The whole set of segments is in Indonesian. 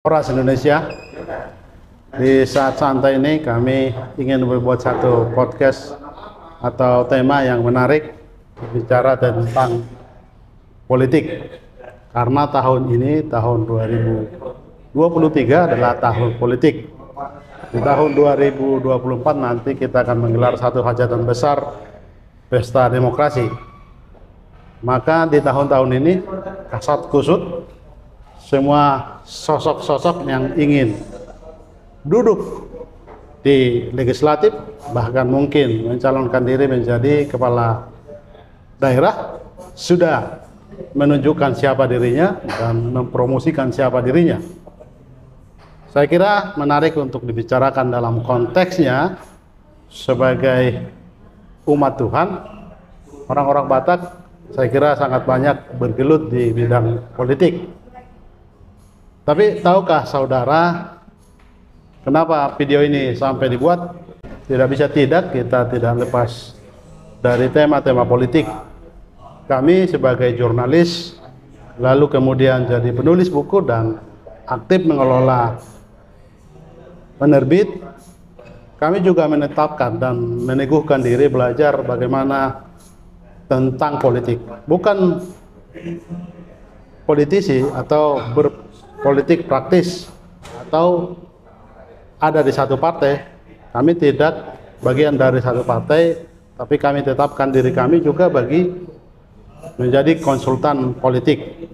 Horas Indonesia. Di saat santai ini kami ingin membuat satu podcast atau tema yang menarik bicara tentang politik. Karena tahun ini, tahun 2023 adalah tahun politik. Di tahun 2024 nanti kita akan menggelar satu hajatan besar, pesta demokrasi. Maka di tahun-tahun ini kasat kusut semua sosok-sosok yang ingin duduk di legislatif, bahkan mungkin mencalonkan diri menjadi kepala daerah, sudah menunjukkan siapa dirinya dan mempromosikan siapa dirinya. Saya kira menarik untuk dibicarakan dalam konteksnya sebagai umat Tuhan. Orang-orang Batak saya kira sangat banyak bergelut di bidang politik. Tapi tahukah saudara kenapa video ini sampai dibuat? Tidak bisa tidak, kita tidak lepas dari tema-tema politik. Kami sebagai jurnalis, lalu kemudian jadi penulis buku dan aktif mengelola penerbit, kami juga menetapkan dan meneguhkan diri belajar bagaimana tentang politik. Bukan politisi atau berpolitik praktis atau ada di satu partai. Kami tidak bagian dari satu partai, tapi kami tetapkan diri kami juga bagi menjadi konsultan politik.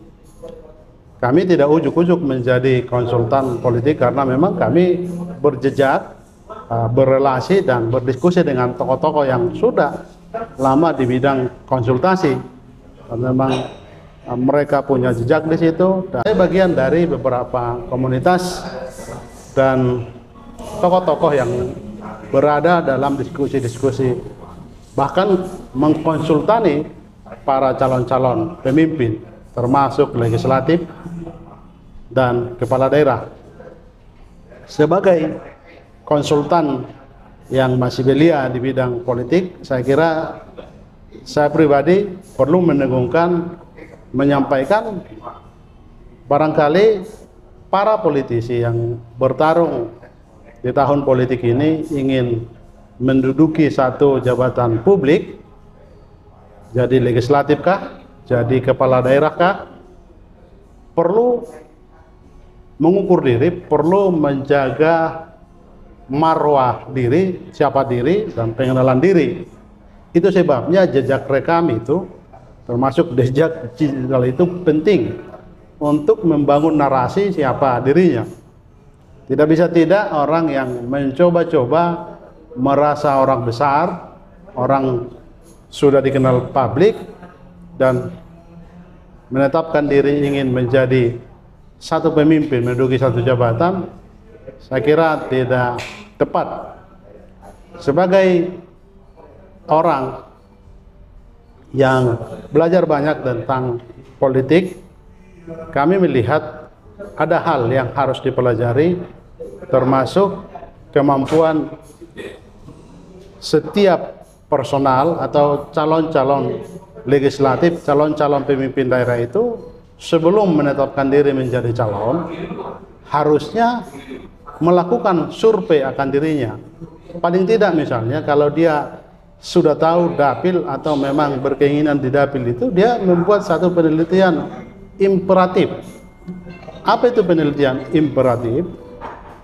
Kami tidak ujuk-ujuk menjadi konsultan politik karena memang kami berjejak, berrelasi dan berdiskusi dengan tokoh-tokoh yang sudah lama di bidang konsultasi. Memang mereka punya jejak di situ. Dan saya bagian dari beberapa komunitas dan tokoh-tokoh yang berada dalam diskusi-diskusi, bahkan mengkonsultani para calon-calon pemimpin, termasuk legislatif dan kepala daerah. Sebagai konsultan yang masih belia di bidang politik, saya kira saya pribadi perlu menyampaikan barangkali para politisi yang bertarung di tahun politik ini ingin menduduki satu jabatan publik, jadi legislatif kah, jadi kepala daerah kah, perlu mengukur diri, perlu menjaga marwah diri, siapa diri, dan pengenalan diri. Itu sebabnya jejak rekam itu, termasuk jejak digital itu penting untuk membangun narasi siapa dirinya. Tidak bisa tidak orang yang mencoba-coba merasa orang besar, orang sudah dikenal publik, dan menetapkan diri ingin menjadi satu pemimpin, menduduki satu jabatan, saya kira tidak tepat. Sebagai orang yang belajar banyak tentang politik, kami melihat ada hal yang harus dipelajari, termasuk kemampuan setiap personal atau calon-calon legislatif, calon-calon pemimpin daerah itu sebelum menetapkan diri menjadi calon, harusnya melakukan survei akan dirinya. Paling tidak misalnya kalau dia sudah tahu dapil atau memang berkeinginan di dapil itu, dia membuat satu penelitian imperatif. Apa itu penelitian imperatif?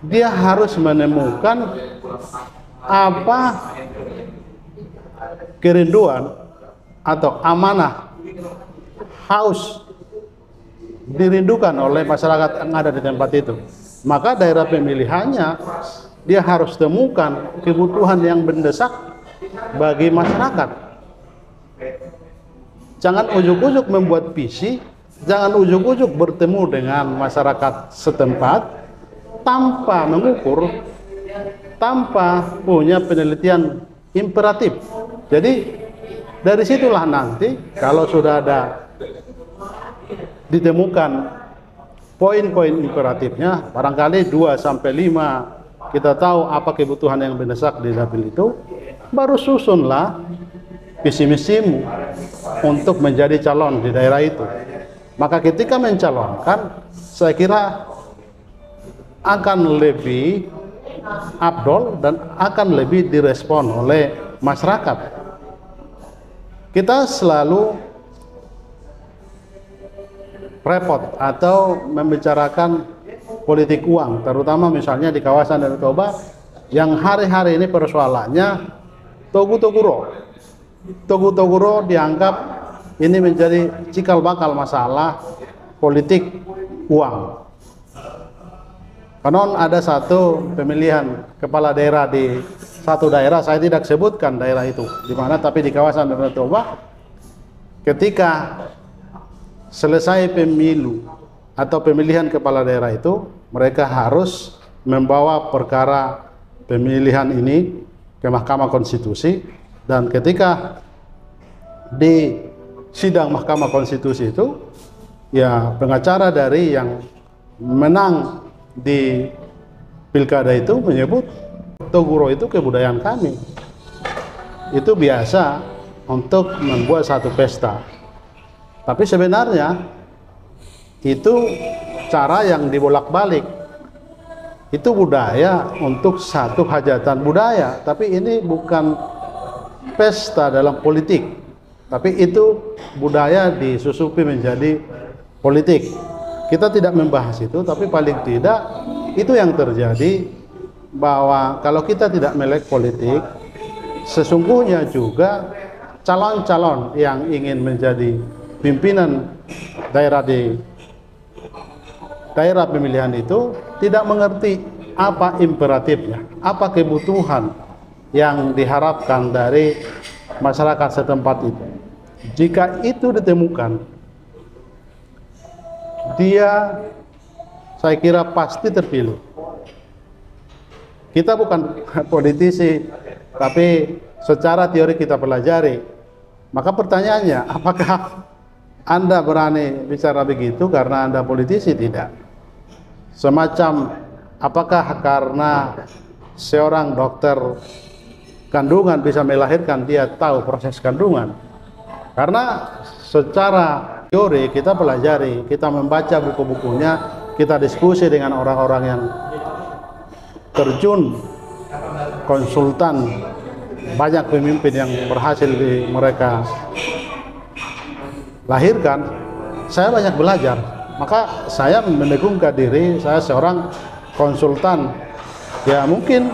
Dia harus menemukan apa kerinduan atau amanah, haus dirindukan oleh masyarakat yang ada di tempat itu. Maka daerah pemilihannya dia harus temukan kebutuhan yang mendesak bagi masyarakat. Jangan ujuk-ujuk membuat visi, jangan ujuk-ujuk bertemu dengan masyarakat setempat tanpa mengukur, tanpa punya penelitian imperatif. Jadi dari situlah nanti kalau sudah ada ditemukan poin-poin imperatifnya, barangkali 2-5 kita tahu apa kebutuhan yang mendesak di dapil itu, baru susunlah visi misimu untuk menjadi calon di daerah itu. Maka ketika mencalonkan, saya kira akan lebih afdol dan akan lebih direspon oleh masyarakat. Kita selalu repot atau membicarakan politik uang, terutama misalnya di kawasan Danau Toba yang hari-hari ini persoalannya Togu Toguro dianggap ini menjadi cikal bakal masalah politik uang. Konon ada satu pemilihan kepala daerah di satu daerah, saya tidak sebutkan daerah itu di mana, tapi di kawasan Danau Toba, ketika selesai pemilu atau pemilihan kepala daerah itu, mereka harus membawa perkara pemilihan ini ke Mahkamah Konstitusi, dan ketika di sidang Mahkamah Konstitusi itu, ya pengacara dari yang menang di pilkada itu menyebut Toguro itu kebudayaan kami. Itu biasa untuk membuat satu pesta. Tapi sebenarnya itu cara yang dibolak-balik. Itu budaya untuk satu hajatan budaya, tapi ini bukan pesta dalam politik. Tapi itu budaya disusupi menjadi politik. Kita tidak membahas itu, tapi paling tidak itu yang terjadi, bahwa kalau kita tidak melek politik, sesungguhnya juga calon-calon yang ingin menjadi pimpinan daerah di daerah pemilihan itu tidak mengerti apa imperatifnya, apa kebutuhan yang diharapkan dari masyarakat setempat itu. Jika itu ditemukan, dia, saya kira pasti terpilih. Kita bukan politisi, tapi secara teori kita pelajari. Maka pertanyaannya, apakah Anda berani bicara begitu karena Anda politisi? Tidak. Semacam, apakah karena seorang dokter kandungan bisa melahirkan, dia tahu proses kandungan? Karena secara teori kita pelajari, kita membaca buku-bukunya, kita diskusi dengan orang-orang yang terjun, konsultan, banyak pemimpin yang berhasil mereka lahirkan. Saya banyak belajar, maka saya mendegungkan diri, saya seorang konsultan, ya mungkin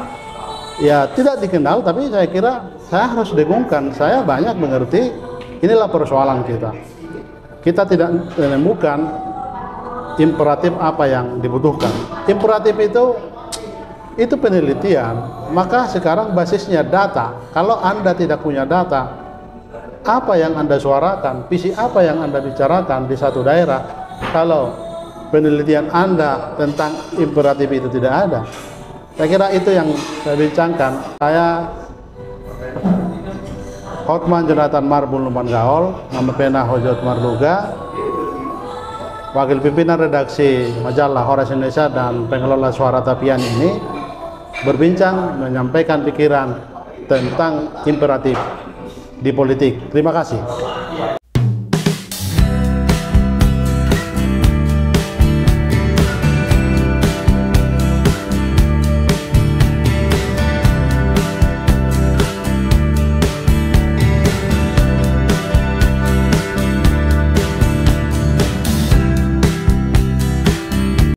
ya tidak dikenal, tapi saya kira saya harus degungkan, saya banyak mengerti. Inilah persoalan kita. Kita tidak menemukan imperatif apa yang dibutuhkan. Imperatif itu penelitian. Maka sekarang basisnya data. Kalau Anda tidak punya data, apa yang Anda suarakan, visi apa yang Anda bicarakan di satu daerah, kalau penelitian Anda tentang imperatif itu tidak ada, saya kira itu yang saya bincangkan. Saya Hotman Jonathan Marbul Numan Gaol, nama pena Hojot Marluga, wakil pimpinan redaksi majalah Horas Indonesia dan pengelola Suara Tapian ini, berbincang menyampaikan pikiran tentang imperatif di politik. Terima kasih.